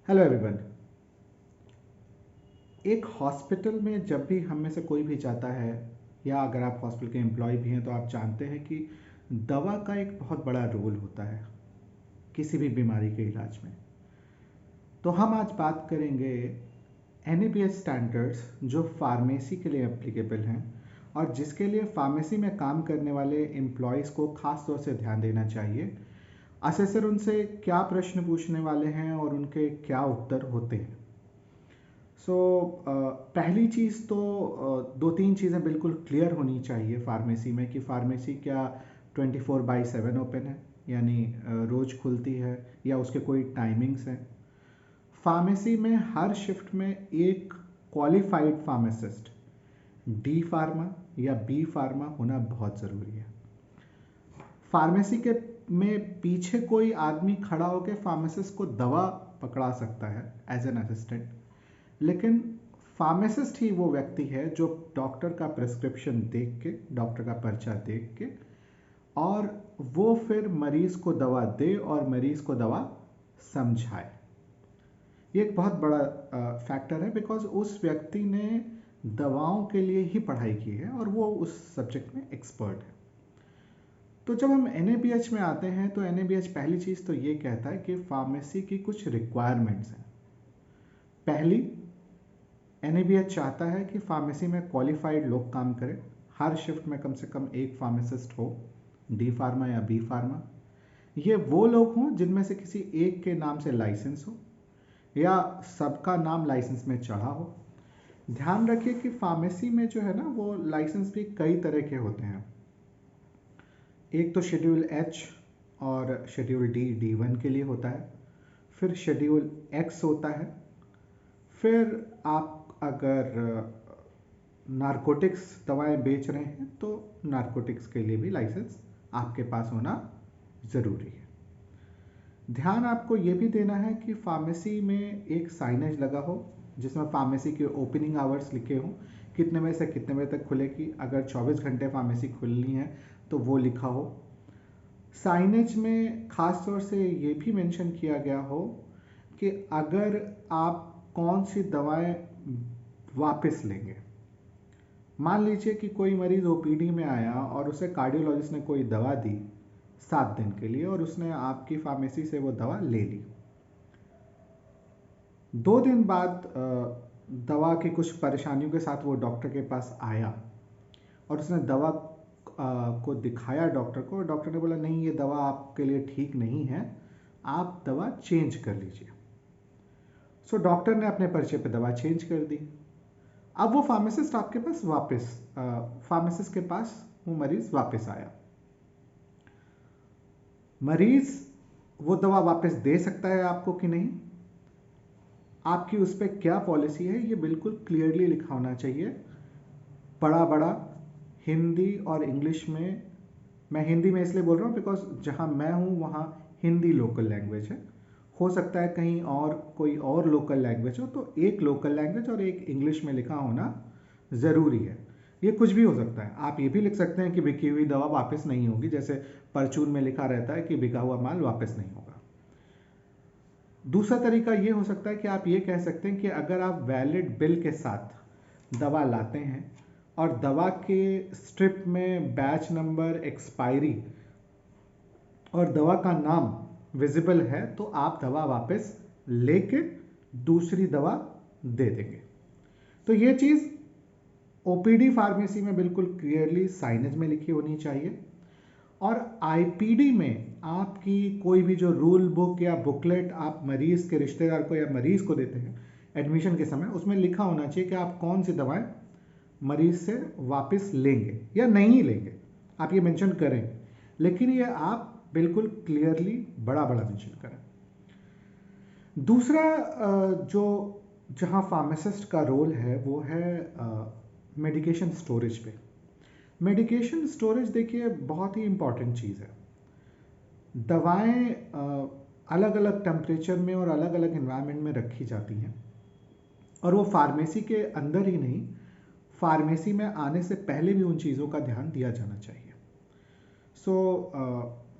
Hello everyone. एक hospital में जब भी हम में से कोई भी जाता है या अगर आप हॉस्पिटल के एम्प्लॉय भी हैं तो आप जानते हैं कि दवा का एक बहुत बड़ा रोल होता है किसी भी बीमारी के इलाज में। तो हम आज बात करेंगे NABH स्टैंडर्ड्स जो फार्मेसी के लिए एप्लीकेबल हैं और जिसके लिए फार्मेसी में काम करने वाले एम्प्लॉयज़ को ख़ास तौर से ध्यान देना चाहिए। असेसर उनसे क्या प्रश्न पूछने वाले हैं और उनके क्या उत्तर होते हैं। पहली चीज़ तो दो तीन चीज़ें बिल्कुल क्लियर होनी चाहिए फार्मेसी में कि फार्मेसी क्या 24/7 ओपन है, यानी रोज़ खुलती है या उसके कोई टाइमिंग्स हैं। फार्मेसी में हर शिफ्ट में एक क्वालिफाइड फार्मासिस्ट डी फार्मा या बी फार्मा होना बहुत ज़रूरी है। फार्मेसी के में पीछे कोई आदमी खड़ा होकर फार्मासिस्ट को दवा पकड़ा सकता है एज एन असिस्टेंट, लेकिन फार्मासिस्ट ही वो व्यक्ति है जो डॉक्टर का प्रिस्क्रिप्शन देख के, डॉक्टर का पर्चा देख के और वो फिर मरीज को दवा दे और मरीज को दवा समझाए। ये एक बहुत बड़ा फैक्टर है बिकॉज उस व्यक्ति ने दवाओं के लिए ही पढ़ाई की है और वो उस सब्जेक्ट में एक्सपर्ट है। तो जब हम NABH में आते हैं तो NABH पहली चीज़ तो ये कहता है कि फार्मेसी की कुछ रिक्वायरमेंट्स हैं। पहली, NABH चाहता है कि फार्मेसी में क्वालिफाइड लोग काम करें, हर शिफ्ट में कम से कम एक फार्मासिस्ट हो, डी फार्मा या बी फार्मा। ये वो लोग हों जिनमें से किसी एक के नाम से लाइसेंस हो या सबका नाम लाइसेंस में चढ़ा हो। ध्यान रखिए कि फार्मेसी में जो है ना वो लाइसेंस भी कई तरह के होते हैं। एक तो शेड्यूल H और शेड्यूल D1 के लिए होता है, फिर शेड्यूल X होता है, फिर आप अगर नारकोटिक्स दवाएं बेच रहे हैं तो नारकोटिक्स के लिए भी लाइसेंस आपके पास होना ज़रूरी है। ध्यान आपको ये भी देना है कि फार्मेसी में एक साइनेज लगा हो जिसमें फार्मेसी के ओपनिंग आवर्स लिखे हों, कितने बजे से कितने बजे तक खुलेगी। अगर 24 घंटे फार्मेसी खुलनी है तो वो लिखा हो। साइनेज में ख़ास तौर से ये भी मेंशन किया गया हो कि अगर आप कौन सी दवाएं वापस लेंगे। मान लीजिए कि कोई मरीज़ OPD में आया और उसे कार्डियोलॉजिस्ट ने कोई दवा दी 7 दिन के लिए और उसने आपकी फार्मेसी से वो दवा ले ली। 2 दिन बाद दवा की कुछ परेशानियों के साथ वो डॉक्टर के पास आया और उसने दवा को दिखाया डॉक्टर को और डॉक्टर ने बोला नहीं, ये दवा आपके लिए ठीक नहीं है, आप दवा चेंज कर लीजिए। सो डॉक्टर ने अपने पर्चे पे दवा चेंज कर दी। अब वो फार्मासिस्ट आपके पास वापस फार्मासिस्ट के पास वो मरीज वापस आया। मरीज वो दवा वापस दे सकता है आपको कि नहीं, आपकी उस पर क्या पॉलिसी है, ये बिल्कुल क्लियरली लिखा होना चाहिए, बड़ा बड़ा हिंदी और इंग्लिश में। मैं हिंदी में इसलिए बोल रहा हूँ बिकॉज जहाँ मैं हूँ वहाँ हिंदी लोकल लैंग्वेज है। हो सकता है कहीं और कोई और लोकल लैंग्वेज हो, तो एक लोकल लैंग्वेज और एक इंग्लिश में लिखा होना ज़रूरी है। ये कुछ भी हो सकता है। आप ये भी लिख सकते हैं कि बिकी हुई दवा वापस नहीं होगी, जैसे परचून में लिखा रहता है कि बिका हुआ माल वापस नहीं होगा। दूसरा तरीका ये हो सकता है कि आप ये कह सकते हैं कि अगर आप वैलिड बिल के साथ दवा लाते हैं और दवा के स्ट्रिप में बैच नंबर, एक्सपायरी और दवा का नाम विजिबल है तो आप दवा वापस लेके दूसरी दवा दे देंगे। तो ये चीज़ OPD फार्मेसी में बिल्कुल क्लियरली साइनेज में लिखी होनी चाहिए। और IPD में आपकी कोई भी जो रूल बुक या बुकलेट आप मरीज़ के रिश्तेदार को या मरीज़ को देते हैं एडमिशन के समय, उसमें लिखा होना चाहिए कि आप कौन सी दवाएं मरीज से वापस लेंगे या नहीं लेंगे। आप ये मेंशन करें, लेकिन ये आप बिल्कुल क्लियरली बड़ा बड़ा मेंशन करें। दूसरा जो जहां फार्मासिस्ट का रोल है वो है मेडिकेशन स्टोरेज पे। मेडिकेशन स्टोरेज देखिए बहुत ही इंपॉर्टेंट चीज़ है। दवाएं अलग अलग टेम्परेचर में और अलग अलग एनवायरनमेंट में रखी जाती हैं और वो फार्मेसी के अंदर ही नहीं, फार्मेसी में आने से पहले भी उन चीज़ों का ध्यान दिया जाना चाहिए।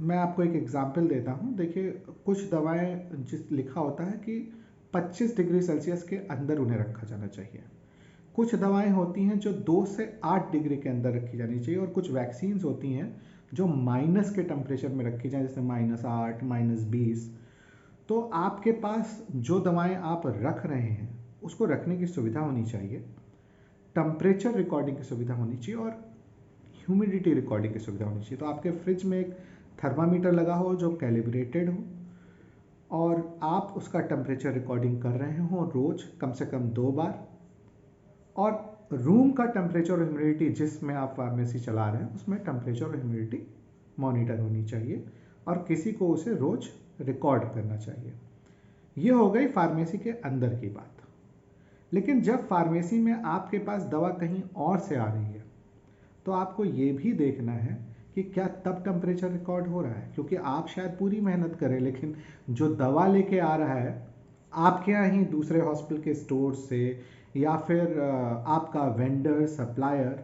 मैं आपको एक एग्जांपल देता हूँ। देखिए कुछ दवाएं जिस लिखा होता है कि 25 डिग्री सेल्सियस के अंदर उन्हें रखा जाना चाहिए। कुछ दवाएं होती हैं जो 2 से 8 डिग्री के अंदर रखी जानी चाहिए, और कुछ वैक्सीन्स होती हैं जो माइनस के टेम्परेचर में रखी जाए, जैसे -8, -20। तो आपके पास जो दवाएं आप रख रहे हैं उसको रखने की सुविधा होनी चाहिए, टेम्परेचर रिकॉर्डिंग की सुविधा होनी चाहिए, और ह्यूमिडिटी रिकॉर्डिंग की सुविधा होनी चाहिए। तो आपके फ्रिज में एक थर्मामीटर लगा हो जो कैलिब्रेटेड हो, और आप उसका टेम्परेचर रिकॉर्डिंग कर रहे हो रोज कम से कम 2 बार, और रूम का टेम्परेचर और ह्यूमिडिटी जिसमें आप फार्मेसी चला रहे हैं उसमें टेम्परेचर और ह्यूमिडिटी मॉनिटर होनी चाहिए, और किसी को उसे रोज रिकॉर्ड करना चाहिए। ये हो गई फार्मेसी के अंदर की बात। लेकिन जब फार्मेसी में आपके पास दवा कहीं और से आ रही है तो आपको ये भी देखना है कि क्या तब टेम्परेचर रिकॉर्ड हो रहा है, क्योंकि आप शायद पूरी मेहनत करें लेकिन जो दवा लेके आ रहा है आपके यहाँ ही दूसरे हॉस्पिटल के स्टोर से, या फिर आपका वेंडर सप्लायर,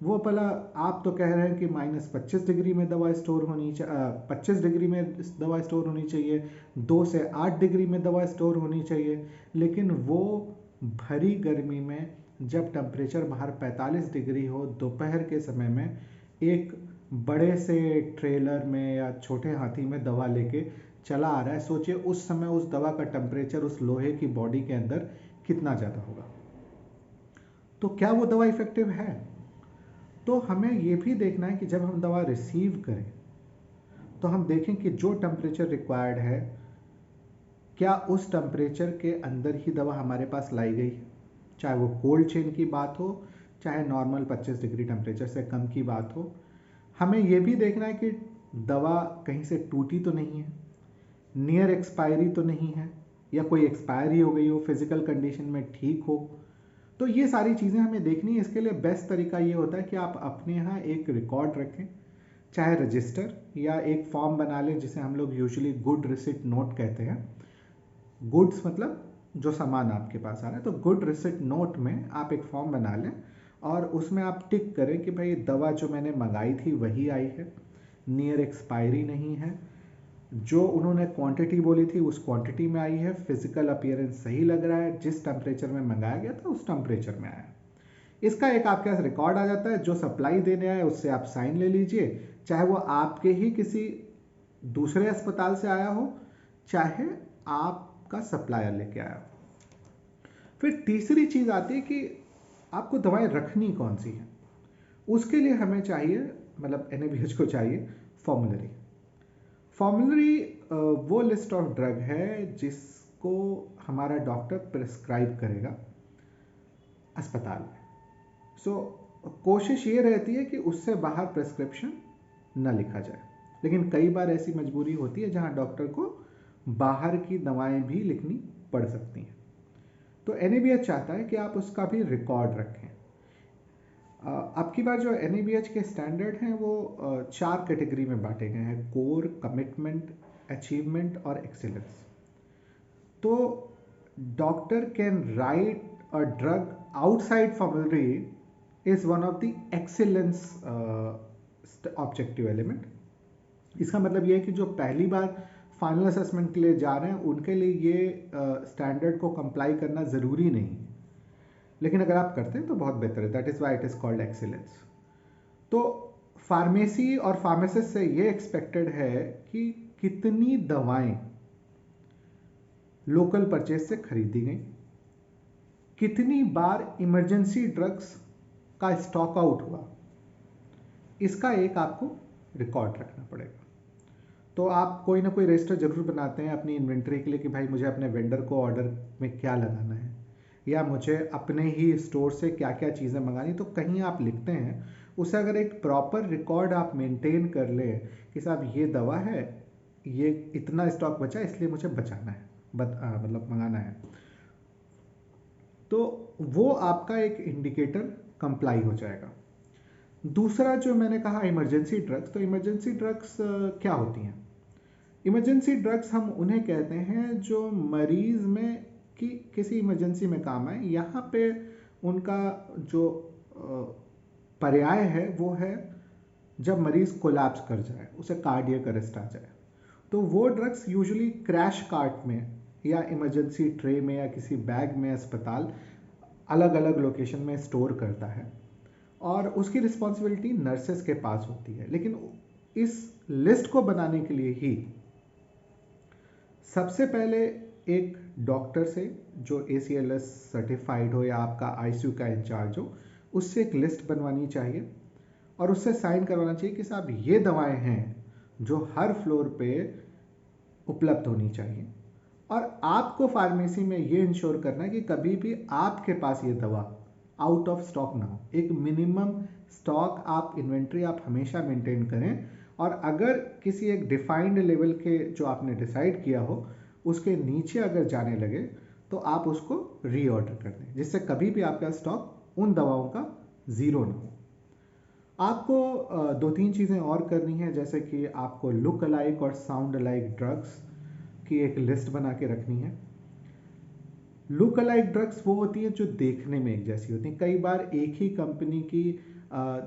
वो भला आप तो कह रहे हैं कि -25 डिग्री में दवा स्टोर होनी चाहिए, 25 डिग्री में दवा स्टोर होनी चाहिए, 2 से 8 डिग्री में दवा स्टोर होनी चाहिए, लेकिन वो भरी गर्मी में जब टेम्परेचर बाहर 45 डिग्री हो दोपहर के समय में एक बड़े से ट्रेलर में या छोटे हाथी में दवा लेके चला आ रहा है, सोचिए उस समय उस दवा का टेम्परेचर उस लोहे की बॉडी के अंदर कितना ज़्यादा होगा। तो क्या वो दवा इफेक्टिव है? तो हमें ये भी देखना है कि जब हम दवा रिसीव करें तो हम देखें कि जो टेम्परेचर रिक्वायर्ड है क्या उस टेम्परेचर के अंदर ही दवा हमारे पास लाई गई है, चाहे वो कोल्ड चेन की बात हो चाहे नॉर्मल 25 डिग्री टेम्परेचर से कम की बात हो। हमें ये भी देखना है कि दवा कहीं से टूटी तो नहीं है, नियर एक्सपायरी तो नहीं है, या कोई एक्सपायरी हो गई हो, फिजिकल कंडीशन में ठीक हो। तो ये सारी चीज़ें हमें देखनी है। इसके लिए बेस्ट तरीका ये होता है कि आप अपने यहाँ एक रिकॉर्ड रखें, चाहे रजिस्टर या एक फॉर्म बना लें जिसे हम लोग यूजुअली गुड रिसिट नोट कहते हैं। गुड्स मतलब जो सामान आपके पास आ रहा है, तो गुड रिसिट नोट में आप एक फॉर्म बना लें और उसमें आप टिक करें कि भाई दवा जो मैंने मंगाई थी वही आई है, नियर एक्सपायरी नहीं है, जो उन्होंने क्वांटिटी बोली थी उस क्वांटिटी में आई है, फिजिकल अपीयरेंस सही लग रहा है, जिस टेम्परेचर में मंगाया गया था उस टेम्परेचर में आया। इसका एक आपके पास रिकॉर्ड आ जाता है, जो सप्लाई देने आए उससे आप साइन ले लीजिए, चाहे वो आपके ही किसी दूसरे अस्पताल से आया हो चाहे आपका सप्लायर लेके आया हो। फिर तीसरी चीज आती है कि आपको दवाएं रखनी कौन सी है। उसके लिए हमें चाहिए, मतलब NABH को चाहिए फॉर्मुलरी। फॉर्मुलरी वो लिस्ट ऑफ ड्रग है जिसको हमारा डॉक्टर प्रिस्क्राइब करेगा अस्पताल में। सो कोशिश ये रहती है कि उससे बाहर प्रिस्क्रिप्शन न लिखा जाए, लेकिन कई बार ऐसी मजबूरी होती है जहां डॉक्टर को बाहर की दवाएं भी लिखनी पड़ सकती हैं। तो NABH चाहता है कि आप उसका भी रिकॉर्ड रखें। अब की बार जो NABH के स्टैंडर्ड हैं वो 4 कैटेगरी में बांटे गए हैं: कोर, कमिटमेंट, अचीवमेंट और एक्सीलेंस। तो doctor can write a drug outside formulary is one of the excellence objective element. इसका मतलब ये है कि जो पहली बार फाइनल असेसमेंट के लिए जा रहे हैं उनके लिए ये स्टैंडर्ड को कंप्लाई करना ज़रूरी नहीं है, लेकिन अगर आप करते हैं तो बहुत बेहतर है। That is why it is called excellence. तो फार्मेसी और फार्मासिस्ट से ये एक्सपेक्टेड है कि कितनी दवाएं लोकल परचेज से खरीदी गई, कितनी बार इमरजेंसी ड्रग्स का स्टॉक आउट हुआ, इसका एक आपको रिकॉर्ड रखना पड़ेगा। तो आप कोई ना कोई रजिस्टर जरूर बनाते हैं अपनी इन्वेंट्री के लिए कि भाई मुझे अपने वेंडर को ऑर्डर में क्या लगाना है, या मुझे अपने ही स्टोर से क्या क्या चीज़ें मंगानी, तो कहीं आप लिखते हैं। उसे अगर एक प्रॉपर रिकॉर्ड आप मेंटेन कर लें कि साहब ये दवा है, ये इतना स्टॉक बचा इसलिए मुझे बचाना है, मतलब मंगाना है, तो वो आपका एक इंडिकेटर कंप्लाई हो जाएगा। दूसरा जो मैंने कहा इमरजेंसी ड्रग्स, तो इमरजेंसी ड्रग्स क्या होती हैं? इमरजेंसी ड्रग्स हम उन्हें कहते हैं जो मरीज में कि किसी इमरजेंसी में काम आए। यहाँ पे उनका जो पर्याय है वो है जब मरीज कोलैप्स कर जाए, उसे कार्डियक अरेस्ट आ जाए। तो वो ड्रग्स यूजुअली क्रैश कार्ट में या इमरजेंसी ट्रे में या किसी बैग में अस्पताल अलग अलग लोकेशन में स्टोर करता है और उसकी रिस्पॉन्सिबिलिटी नर्सेस के पास होती है। लेकिन इस लिस्ट को बनाने के लिए ही सबसे पहले एक डॉक्टर से जो ACLS सर्टिफाइड हो या आपका ICU का इंचार्ज हो, उससे एक लिस्ट बनवानी चाहिए और उससे साइन करवाना चाहिए कि साहब ये दवाएं हैं जो हर फ्लोर पे उपलब्ध होनी चाहिए। और आपको फार्मेसी में ये इंश्योर करना है कि कभी भी आपके पास ये दवा आउट ऑफ स्टॉक ना हो। एक मिनिमम स्टॉक आप इन्वेंट्री आप हमेशा मेंटेन करें और अगर किसी एक डिफाइंड लेवल के जो आपने डिसाइड किया हो उसके नीचे अगर जाने लगे तो आप उसको रीऑर्डर कर दें, जिससे कभी भी आपका स्टॉक उन दवाओं का ज़ीरो ना हो। आपको दो तीन चीज़ें और करनी है, जैसे कि आपको लुक अलाइक और साउंड अलाइक ड्रग्स की एक लिस्ट बना के रखनी है। लुक अलाइक ड्रग्स वो होती है जो देखने में एक जैसी होती हैं। कई बार एक ही कंपनी की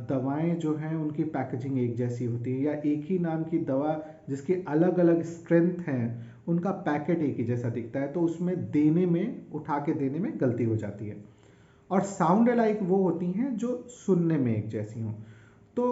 दवाएं जो हैं उनकी पैकेजिंग एक जैसी होती है, या एक ही नाम की दवा जिसकी अलग अलग स्ट्रेंथ हैं उनका पैकेट एक ही जैसा दिखता है, तो उसमें देने में उठा के देने में गलती हो जाती है। और साउंड अलाइक वो होती हैं जो सुनने में एक जैसी हों। तो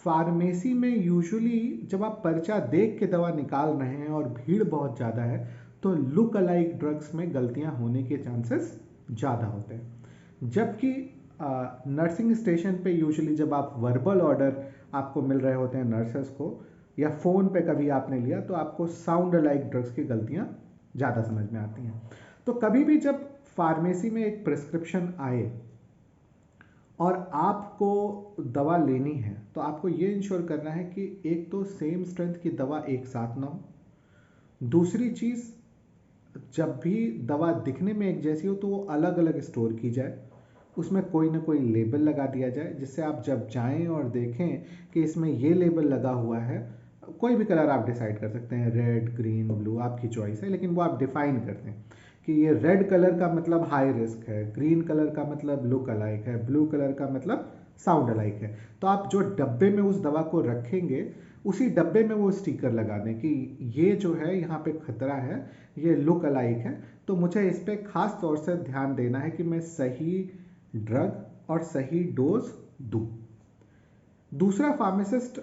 फार्मेसी में यूजुअली जब आप पर्चा देख के दवा निकाल रहे हैं और भीड़ बहुत ज़्यादा है तो लुक अलाइक ड्रग्स में गलतियां होने के चांसेस ज़्यादा होते हैं। जबकि नर्सिंग स्टेशन पे यूजुअली जब आप वर्बल ऑर्डर आपको मिल रहे होते हैं नर्सेस को, या फ़ोन पे कभी आपने लिया, तो आपको साउंड अलाइक ड्रग्स की गलतियां ज़्यादा समझ में आती हैं। तो कभी भी जब फार्मेसी में एक प्रिस्क्रिप्शन आए और आपको दवा लेनी है तो आपको ये इंश्योर करना है कि एक तो सेम स्ट्रेंथ की दवा एक साथ ना हो, दूसरी चीज़ जब भी दवा दिखने में एक जैसी हो तो वो अलग अलग स्टोर की जाए, उसमें कोई ना कोई लेबल लगा दिया जाए जिससे आप जब जाएं और देखें कि इसमें ये लेबल लगा हुआ है। कोई भी कलर आप डिसाइड कर सकते हैं, रेड ग्रीन ब्लू आपकी चॉइस है, लेकिन वो आप डिफाइन कर दें कि ये रेड कलर का मतलब हाई रिस्क है, ग्रीन कलर का मतलब लुक अलाइक है, ब्लू कलर का मतलब साउंड अलाइक है। तो आप जो डब्बे में उस दवा को रखेंगे उसी डब्बे में वो स्टिकर लगा दें कि ये जो है यहाँ पे खतरा है, ये लुक अलाइक है, तो मुझे इस पर खास तौर से ध्यान देना है कि मैं सही ड्रग और सही डोज दूं। दूसरा फार्मासिस्ट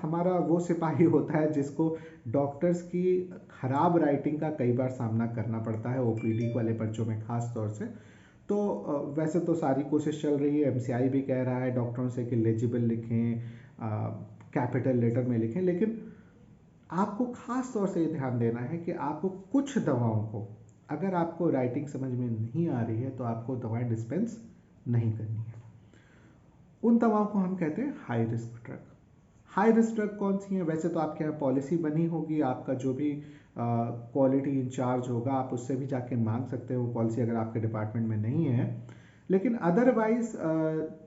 हमारा वो सिपाही होता है जिसको डॉक्टर्स की खराब राइटिंग का कई बार सामना करना पड़ता है OPD वाले पर्चों में खास तौर से। तो वैसे तो सारी कोशिश चल रही है, MCI भी कह रहा है डॉक्टरों से कि लेजिबल लिखें, कैपिटल लेटर में लिखें, लेकिन आपको खास तौर से ये ध्यान देना है कि आपको कुछ दवाओं को अगर आपको राइटिंग समझ में नहीं आ रही है तो आपको दवाएं डिस्पेंस नहीं करनी है। उन दवाओं को हम कहते हैं high risk drug. High risk drug कौन सी हैं? वैसे तो आपके यहाँ पॉलिसी बनी होगी, आपका जो भी क्वालिटी इंचार्ज होगा आप उससे भी जाके मांग सकते हो वो पॉलिसी, अगर आपके डिपार्टमेंट में नहीं है। लेकिन अदरवाइज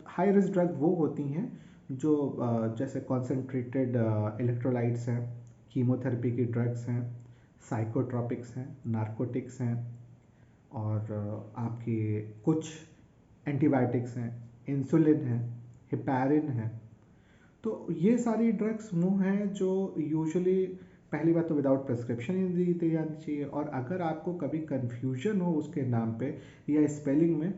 हाई रिस्क ड्रग वो होती हैं जो जैसे कॉन्सेंट्रेटेड इलेक्ट्रोलाइट्स हैं, कीमोथेरेपी की ड्रग्स हैं, साइकोट्रॉपिक्स हैं, नार्कोटिक्स हैं, और आपकी कुछ एंटीबायोटिक्स हैं, इंसुलिन है, हिपैरिन है। तो ये सारी ड्रग्स वो हैं जो यूजुअली पहली बात तो विदाउट प्रिस्क्रिप्शन ही दी जानी चाहिए, और अगर आपको कभी कन्फ्यूजन हो उसके नाम पे या स्पेलिंग में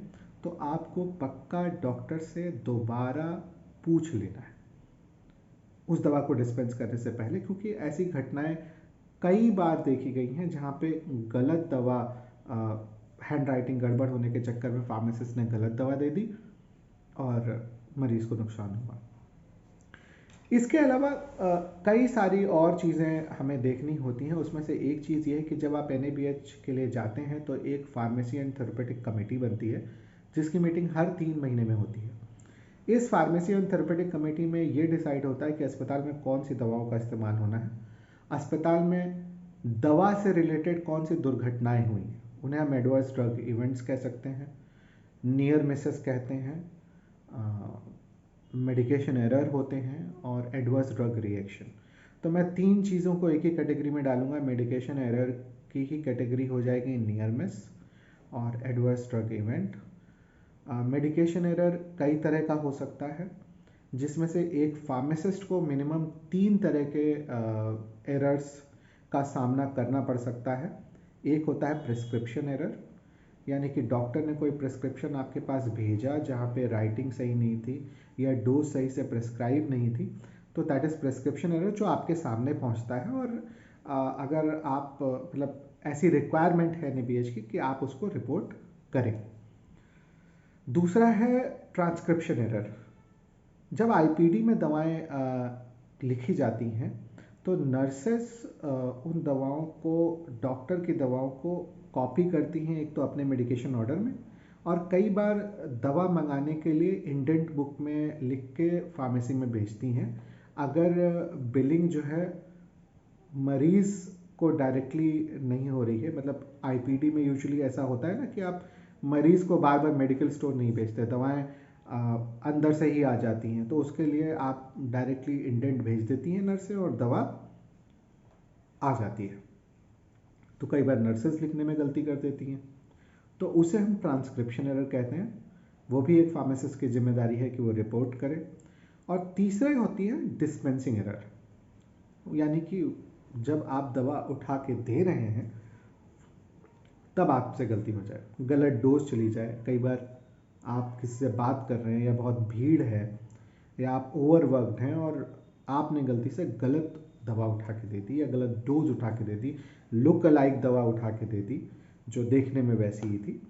तो आपको पक्का डॉक्टर से दोबारा पूछ लेना है उस दवा को डिस्पेंस करने से पहले, क्योंकि ऐसी घटनाएं कई बार देखी गई हैं जहाँ पे गलत दवा, हैंड राइटिंग गड़बड़ होने के चक्कर में फार्मासिस्ट ने गलत दवा दे दी और मरीज को नुकसान हुआ। इसके अलावा कई सारी और चीज़ें हमें देखनी होती हैं। उसमें से एक चीज़ ये है कि जब आप NABH के लिए जाते हैं तो एक फार्मेसी एंड थेरेपेटिक कमेटी बनती है जिसकी मीटिंग हर 3 महीने में होती है। इस फार्मेसी एंड थेरेपेटिक कमेटी में ये डिसाइड होता है कि अस्पताल में कौन सी दवाओं का इस्तेमाल होना है, अस्पताल में दवा से रिलेटेड कौन सी दुर्घटनाएं हुई हैं, उन्हें हम एडवर्स ड्रग इवेंट्स कह सकते हैं, नियर मिसेस कहते हैं, मेडिकेशन एरर होते हैं, और एडवर्स ड्रग रिएक्शन। तो मैं 3 चीज़ों को एक ही कैटेगरी में डालूंगा। मेडिकेशन एरर की ही कैटेगरी हो जाएगी नियर मिस और adverse drug event. Medication error कई तरह का हो सकता है, जिसमें से एक फार्मासिस्ट को मिनिमम 3 तरह के एरर्स का सामना करना पड़ सकता है। एक होता है प्रिस्क्रिप्शन एरर, यानी कि डॉक्टर ने कोई प्रिस्क्रिप्शन आपके पास भेजा जहाँ पे राइटिंग सही नहीं थी या डोज सही से प्रिस्क्राइब नहीं थी, तो दैट इज़ प्रिस्क्रिप्शन एरर, जो आपके सामने पहुँचता है। और अगर आप मतलब ऐसी रिक्वायरमेंट है एनएबीएच की कि आप उसको रिपोर्ट करें। दूसरा है ट्रांसक्रिप्शन एरर। जब आईपीडी में दवाएं लिखी जाती हैं तो नर्सेस उन दवाओं को, डॉक्टर की दवाओं को कॉपी करती हैं, एक तो अपने मेडिकेशन ऑर्डर में, और कई बार दवा मंगाने के लिए इंडेंट बुक में लिख के फार्मेसी में भेजती हैं। अगर बिलिंग जो है मरीज़ को डायरेक्टली नहीं हो रही है, मतलब आईपीडी में यूजुअली ऐसा होता है ना कि आप मरीज़ को बार बार मेडिकल स्टोर नहीं भेजते, दवाएं अंदर से ही आ जाती हैं, तो उसके लिए आप डायरेक्टली इंडेंट भेज देती हैं नर्सें और दवा आ जाती है। तो कई बार नर्सेस लिखने में गलती कर देती हैं, तो उसे हम ट्रांसक्रिप्शन एरर कहते हैं। वो भी एक फार्मासिस्ट की जिम्मेदारी है कि वो रिपोर्ट करे। और तीसरी होती है डिस्पेंसिंग एरर, यानी कि जब आप दवा उठा के दे रहे हैं तब आपसे गलती हो जाए, गलत डोज चली जाए। कई बार आप किसी से बात कर रहे हैं या बहुत भीड़ है या आप ओवरवर्कड हैं और आपने गलती से गलत दवा उठा के दे दी या गलत डोज उठा के दे दी, लुक अलाइक दवा उठा के दे दी जो देखने में वैसी ही थी,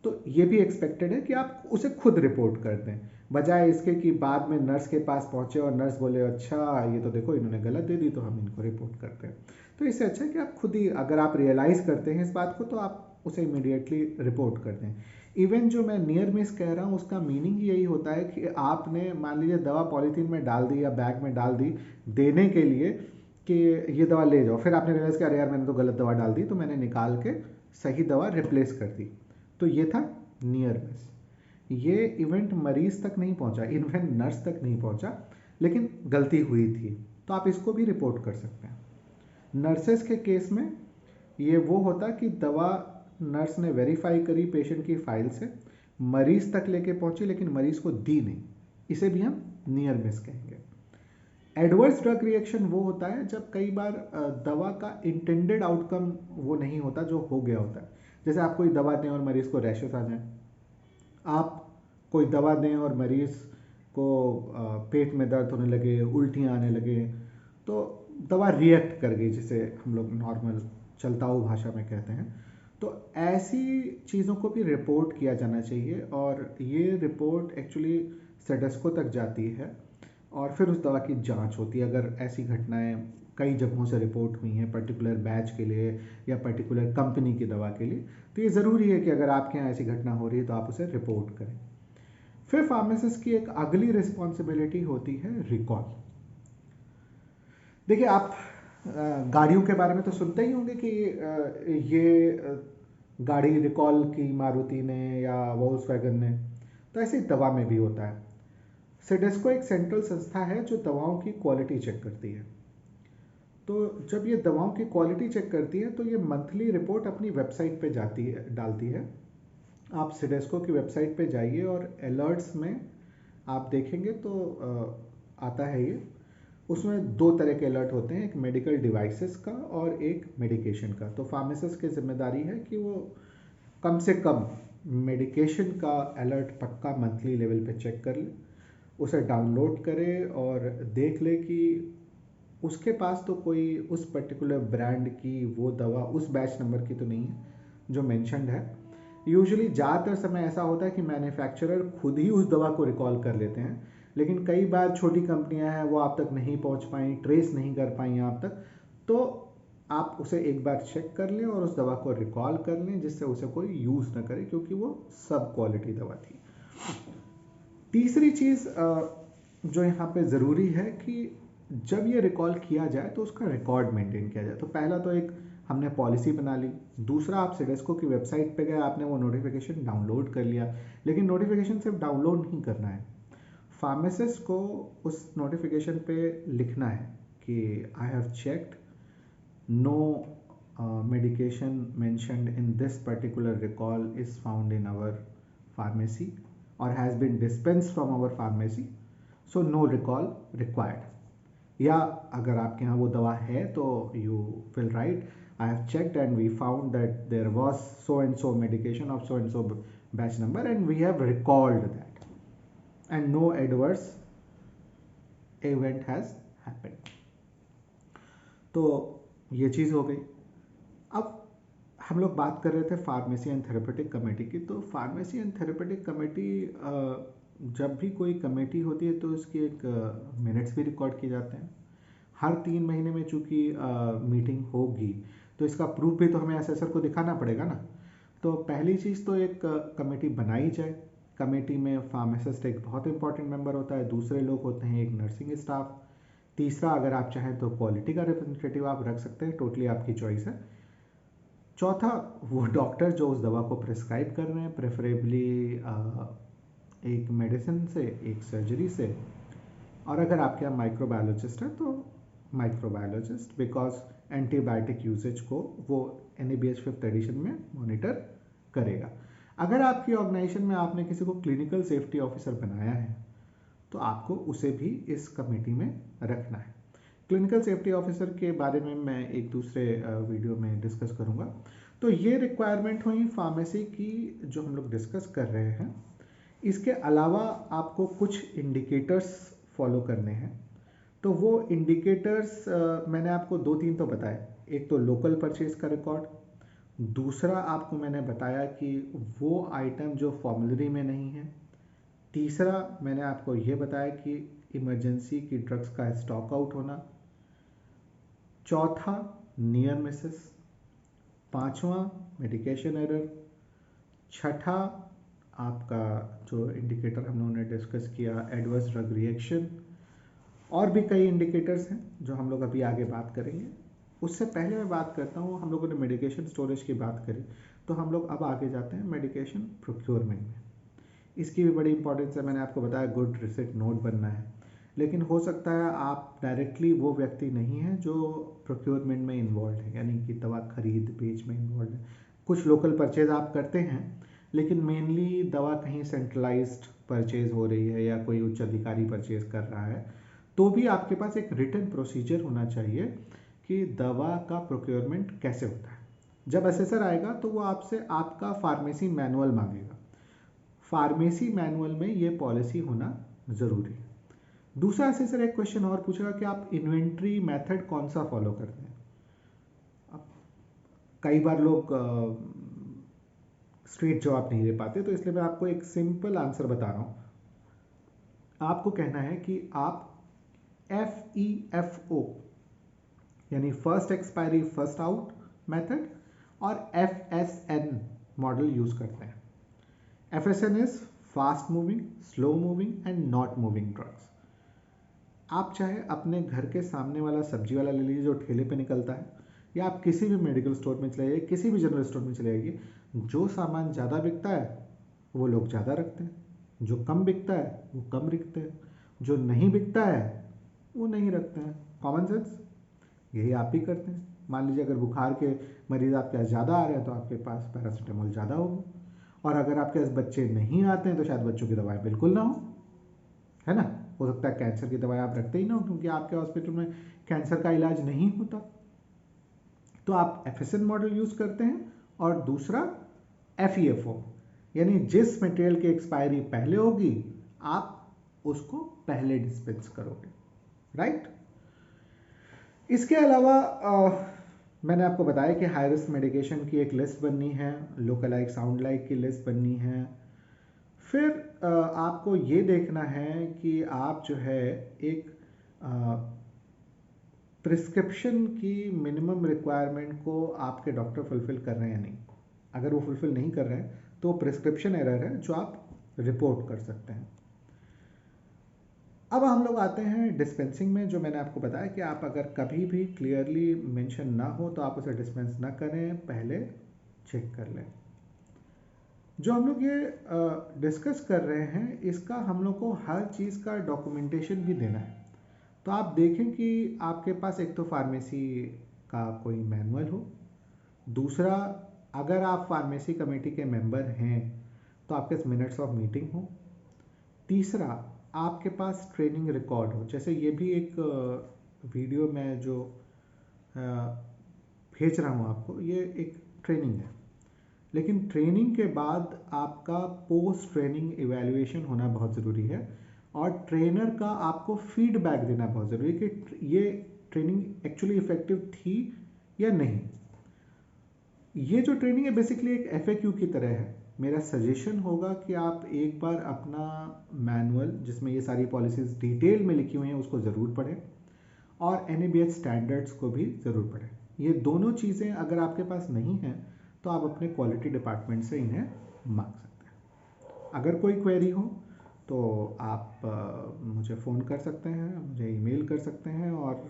तो ये भी एक्सपेक्टेड है कि आप उसे खुद रिपोर्ट कर दें, बजाय इसके कि बाद में नर्स के पास पहुंचे और नर्स बोले अच्छा ये तो देखो इन्होंने गलत दे दी तो हम इनको रिपोर्ट करते हैं। तो इससे अच्छा है कि आप खुद ही, अगर आप रियलाइज़ करते हैं इस बात को, तो आप उसे इमीडिएटली रिपोर्ट कर दें। इवन जो मैं नियर मिस कह रहा हूँ उसका मीनिंग यही होता है कि आपने मान लीजिए दवा पॉलीथीन में डाल दी या बैग में डाल दी देने के लिए कि ये दवा ले जाओ, फिर आपने रियलाइज़ किया अरे यार मैंने तो गलत दवा डाल दी, तो मैंने निकाल के सही दवा रिप्लेस कर दी, तो ये था नियर मिस। ये इवेंट मरीज तक नहीं पहुंचा, इवन नर्स तक नहीं पहुंचा, लेकिन गलती हुई थी, तो आप इसको भी रिपोर्ट कर सकते हैं। नर्सेस के केस में ये वो होता कि दवा नर्स ने वेरीफाई करी पेशेंट की फाइल से, मरीज तक लेके पहुंची लेकिन मरीज को दी नहीं, इसे भी हम नियर मिस कहेंगे। एडवर्स ड्रग रिएक्शन वो होता है जब कई बार दवा का इंटेंडेड आउटकम वो नहीं होता जो हो गया होता है। जैसे आप कोई दवा दें और मरीज को रैशेस आ जाए, आप कोई दवा दें और मरीज को पेट में दर्द होने लगे, उल्टियाँ आने लगे, तो दवा रिएक्ट कर गई, जिसे हम लोग नॉर्मल चलताऊ भाषा में कहते हैं। तो ऐसी चीज़ों को भी रिपोर्ट किया जाना चाहिए और ये रिपोर्ट एक्चुअली सेडेस्को तक जाती है और फिर उस दवा की जांच होती है। अगर ऐसी घटनाएं कई जगहों से रिपोर्ट हुई हैं पर्टिकुलर बैच के लिए या पर्टिकुलर कंपनी की दवा के लिए, तो ये ज़रूरी है कि अगर आपके यहाँ ऐसी घटना हो रही है तो आप उसे रिपोर्ट करें। फिर फार्मासिस्ट की एक अगली रिस्पॉन्सिबिलिटी होती है रिकॉल। देखिए आप गाड़ियों के बारे में तो सुनते ही होंगे कि ये गाड़ी रिकॉल की मारुति ने या वोल्क्सवैगन ने, तो ऐसे ही दवा में भी होता है। सेडेस्को एक सेंट्रल संस्था है जो दवाओं की क्वालिटी चेक करती है। तो जब ये दवाओं की क्वालिटी चेक करती है तो ये मंथली रिपोर्ट अपनी वेबसाइट पे जाती है, डालती है। आप सेडेस्को की वेबसाइट पे जाइए और अलर्ट्स में आप देखेंगे तो आता है ये। उसमें दो तरह के अलर्ट होते हैं, एक मेडिकल डिवाइसेस का और एक मेडिकेशन का। तो फार्मासिस्ट की जिम्मेदारी है कि वो कम से कम मेडिकेशन का अलर्ट पक्का मंथली लेवल पे चेक कर ले, उसे डाउनलोड करे और देख ले कि उसके पास तो कोई उस पर्टिकुलर ब्रांड की वो दवा उस बैच नंबर की तो नहीं है जो मेंशन्ड है। यूजुअली ज़्यादातर समय ऐसा होता है कि मैन्युफैक्चरर खुद ही उस दवा को रिकॉल कर लेते हैं, लेकिन कई बार छोटी कंपनियां हैं वो आप तक नहीं पहुंच पाई, ट्रेस नहीं कर पाई आप तक, तो आप उसे एक बार चेक कर लें और उस दवा को रिकॉल कर लें जिससे उसे कोई यूज़ ना करे, क्योंकि वो सब क्वालिटी दवा थी। तीसरी चीज़ जो यहाँ पे ज़रूरी है कि जब ये रिकॉल किया जाए तो उसका रिकॉर्ड मेंटेन किया जाए। तो पहला तो एक हमने पॉलिसी बना ली, दूसरा आप सेडेस्को की वेबसाइट पे गए, आपने वो नोटिफिकेशन डाउनलोड कर लिया, लेकिन नोटिफिकेशन सिर्फ डाउनलोड नहीं करना है, फार्मासिस्ट को उस नोटिफिकेशन पे लिखना है कि I have checked, no medication mentioned in this particular recall is found in our pharmacy or has been dispensed from our pharmacy, so no recall required। या अगर आपके यहाँ वो दवा है तो you will write I have checked and we found that there was so and so medication of so and so batch number and we have recalled that and no adverse event has happened. तो ये चीज़ हो गई। अब हम लोग बात कर रहे थे फार्मेसी एंड थेरेपेटिक कमेटी की। तो फार्मेसी एंड थेरेपेटिक कमेटी, जब भी कोई कमेटी होती है तो उसकी एक मिनट्स भी रिकॉर्ड किए जाते हैं। हर 3 महीने में चूँकि मीटिंग होगी तो इसका प्रूफ भी तो हमें असेसर को दिखाना पड़ेगा ना। तो पहली चीज़ तो एक कमेटी बनाई जाए। कमेटी में फार्मासिस्ट एक बहुत इंपॉर्टेंट मेंबर होता है, दूसरे लोग होते हैं एक नर्सिंग स्टाफ, तीसरा अगर आप चाहें तो क्वालिटी का रिप्रेजेंटेटिव आप रख सकते हैं, टोटली आपकी चॉइस है। चौथा वो डॉक्टर जो उस दवा को प्रिस्क्राइब कर रहे हैं, प्रेफरेबली एक मेडिसिन से, एक सर्जरी से, और अगर आपके यहाँ माइक्रोबायोलॉजिस्ट है तो माइक्रोबायोलॉजिस्ट, बिकॉज एंटीबायोटिक यूसेज को वो NABH 5th एडिशन में मॉनिटर करेगा। अगर आपकी ऑर्गेनाइजेशन में आपने किसी को क्लिनिकल सेफ्टी ऑफिसर बनाया है तो आपको उसे भी इस कमेटी में रखना है। क्लिनिकल सेफ्टी ऑफिसर के बारे में मैं एक दूसरे वीडियो में डिस्कस करूंगा। तो ये रिक्वायरमेंट हुई फार्मेसी की जो हम लोग डिस्कस कर रहे हैं। इसके अलावा आपको कुछ इंडिकेटर्स फॉलो करने हैं। तो वो इंडिकेटर्स मैंने आपको 2-3 तो बताए। एक तो लोकल परचेज का रिकॉर्ड, दूसरा आपको मैंने बताया कि वो आइटम जो फॉर्मुलरी में नहीं है, तीसरा मैंने आपको ये बताया कि इमरजेंसी की ड्रग्स का स्टॉक आउट होना, चौथा नियर मिसेस, पांचवा मेडिकेशन एरर, छठा आपका जो इंडिकेटर हम लोगों ने डिस्कस किया एडवर्स ड्रग रिएक्शन, और भी कई इंडिकेटर्स हैं जो हम लोग अभी आगे बात करेंगे। उससे पहले मैं बात करता हूँ, हम लोगों ने मेडिकेशन स्टोरेज की बात करी तो हम लोग अब आगे जाते हैं मेडिकेशन प्रोक्योरमेंट में। इसकी भी बड़ी इंपॉर्टेंस है। मैंने आपको बताया गुड रिसिप्ट नोट बनना है, लेकिन हो सकता है आप डायरेक्टली वो व्यक्ति नहीं है जो प्रोक्योरमेंट में इन्वॉल्व है, यानी कि दवा खरीद बेच में इन्वॉल्व है। कुछ लोकल परचेज आप करते हैं, लेकिन मेनली दवा कहीं सेंट्रलाइज्ड परचेज हो रही है या कोई उच्च अधिकारी परचेज कर रहा है, तो भी आपके पास एक रिटन प्रोसीजर होना चाहिए कि दवा का प्रोक्योरमेंट कैसे होता है। जब असेसर आएगा तो वो आपसे आपका फार्मेसी मैनुअल मांगेगा। फार्मेसी मैनुअल में ये पॉलिसी होना ज़रूरी है। दूसरा असेसर एक क्वेश्चन और पूछेगा कि आप इन्वेंट्री मेथड कौन सा फॉलो करते हैं। अब कई बार लोग स्ट्रेट जवाब नहीं दे पाते, तो इसलिए मैं आपको एक सिंपल आंसर बता रहा हूँ। आपको कहना है कि आप FEFO यानी first expiry first out method और FSN मॉडल यूज करते हैं। FSN is fast moving, slow moving and not moving drugs. आप चाहे अपने घर के सामने वाला सब्जी वाला ले लीजिए जो ठेले पे निकलता है, या आप किसी भी मेडिकल स्टोर में चले जाइए, किसी भी जनरल स्टोर में चले जाइए, जो सामान ज़्यादा बिकता है वो लोग ज़्यादा रखते हैं, जो कम बिकता है वो कम रखते हैं, जो नहीं बिकता है वो नहीं रखते हैं। कॉमन सेंस, यही आप भी करते हैं। मान लीजिए अगर बुखार के मरीज आपके पास ज़्यादा आ रहे हैं तो आपके पास पैरासीटामोल ज़्यादा होगी, और अगर आपके पास बच्चे नहीं आते हैं तो शायद बच्चों की दवाएं बिल्कुल ना हो, है ना। हो सकता है कैंसर की दवाई आप रखते ही ना हो क्योंकि आपके हॉस्पिटल में कैंसर का इलाज नहीं होता। तो आप FSN मॉडल यूज करते हैं, और दूसरा FEFO यानी जिस मटेरियल की एक्सपायरी पहले होगी आप उसको पहले डिस्पेंस करोगे, राइट। इसके अलावा मैंने आपको बताया कि हाई रिस्क मेडिकेशन की एक लिस्ट बननी है, लोकल लाइक साउंड लाइक की लिस्ट बननी है। फिर आपको ये देखना है कि आप जो है एक प्रिस्क्रिप्शन की मिनिमम रिक्वायरमेंट को आपके डॉक्टर फुलफिल कर रहे हैं या नहीं। अगर वो फुलफिल नहीं कर रहे हैं तो प्रिस्क्रिप्शन एरर है जो आप रिपोर्ट कर सकते हैं। अब हम लोग आते हैं डिस्पेंसिंग में। जो मैंने आपको बताया कि आप अगर कभी भी क्लियरली मेंशन ना हो तो आप उसे डिस्पेंस ना करें, पहले चेक कर लें। जो हम लोग ये डिस्कस कर रहे हैं इसका हम लोग को हर चीज़ का डॉक्यूमेंटेशन भी देना है। तो आप देखें कि आपके पास एक तो फार्मेसी का कोई मैनुअल हो, दूसरा अगर आप फार्मेसी कमेटी के मेंबर हैं तो आपके पास मिनट्स ऑफ मीटिंग हो, तीसरा आपके पास ट्रेनिंग रिकॉर्ड हो। जैसे ये भी एक वीडियो में जो भेज रहा हूँ आपको, ये एक ट्रेनिंग है, लेकिन ट्रेनिंग के बाद आपका पोस्ट ट्रेनिंग इवैल्यूएशन होना बहुत ज़रूरी है और ट्रेनर का आपको फीडबैक देना बहुत ज़रूरी है कि ये ट्रेनिंग एक्चुअली इफ़ेक्टिव थी या नहीं। ये जो ट्रेनिंग है बेसिकली एक एफएक्यू की तरह है। मेरा सजेशन होगा कि आप एक बार अपना मैनुअल जिसमें ये सारी पॉलिसीज़ डिटेल में लिखी हुई हैं उसको ज़रूर पढ़ें और NABH स्टैंडर्ड्स को भी ज़रूर पढ़ें। ये दोनों चीज़ें अगर आपके पास नहीं हैं तो आप अपने क्वालिटी डिपार्टमेंट से इन्हें मांग सकते हैं। अगर कोई क्वेरी हो तो आप मुझे फ़ोन कर सकते हैं, मुझे ईमेल कर सकते हैं, और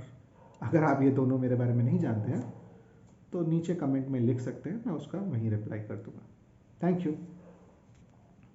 अगर आप ये दोनों मेरे बारे में नहीं जानते हैं तो नीचे कमेंट में लिख सकते हैं, मैं उसका वहीं रिप्लाई कर दूंगा। Thank you.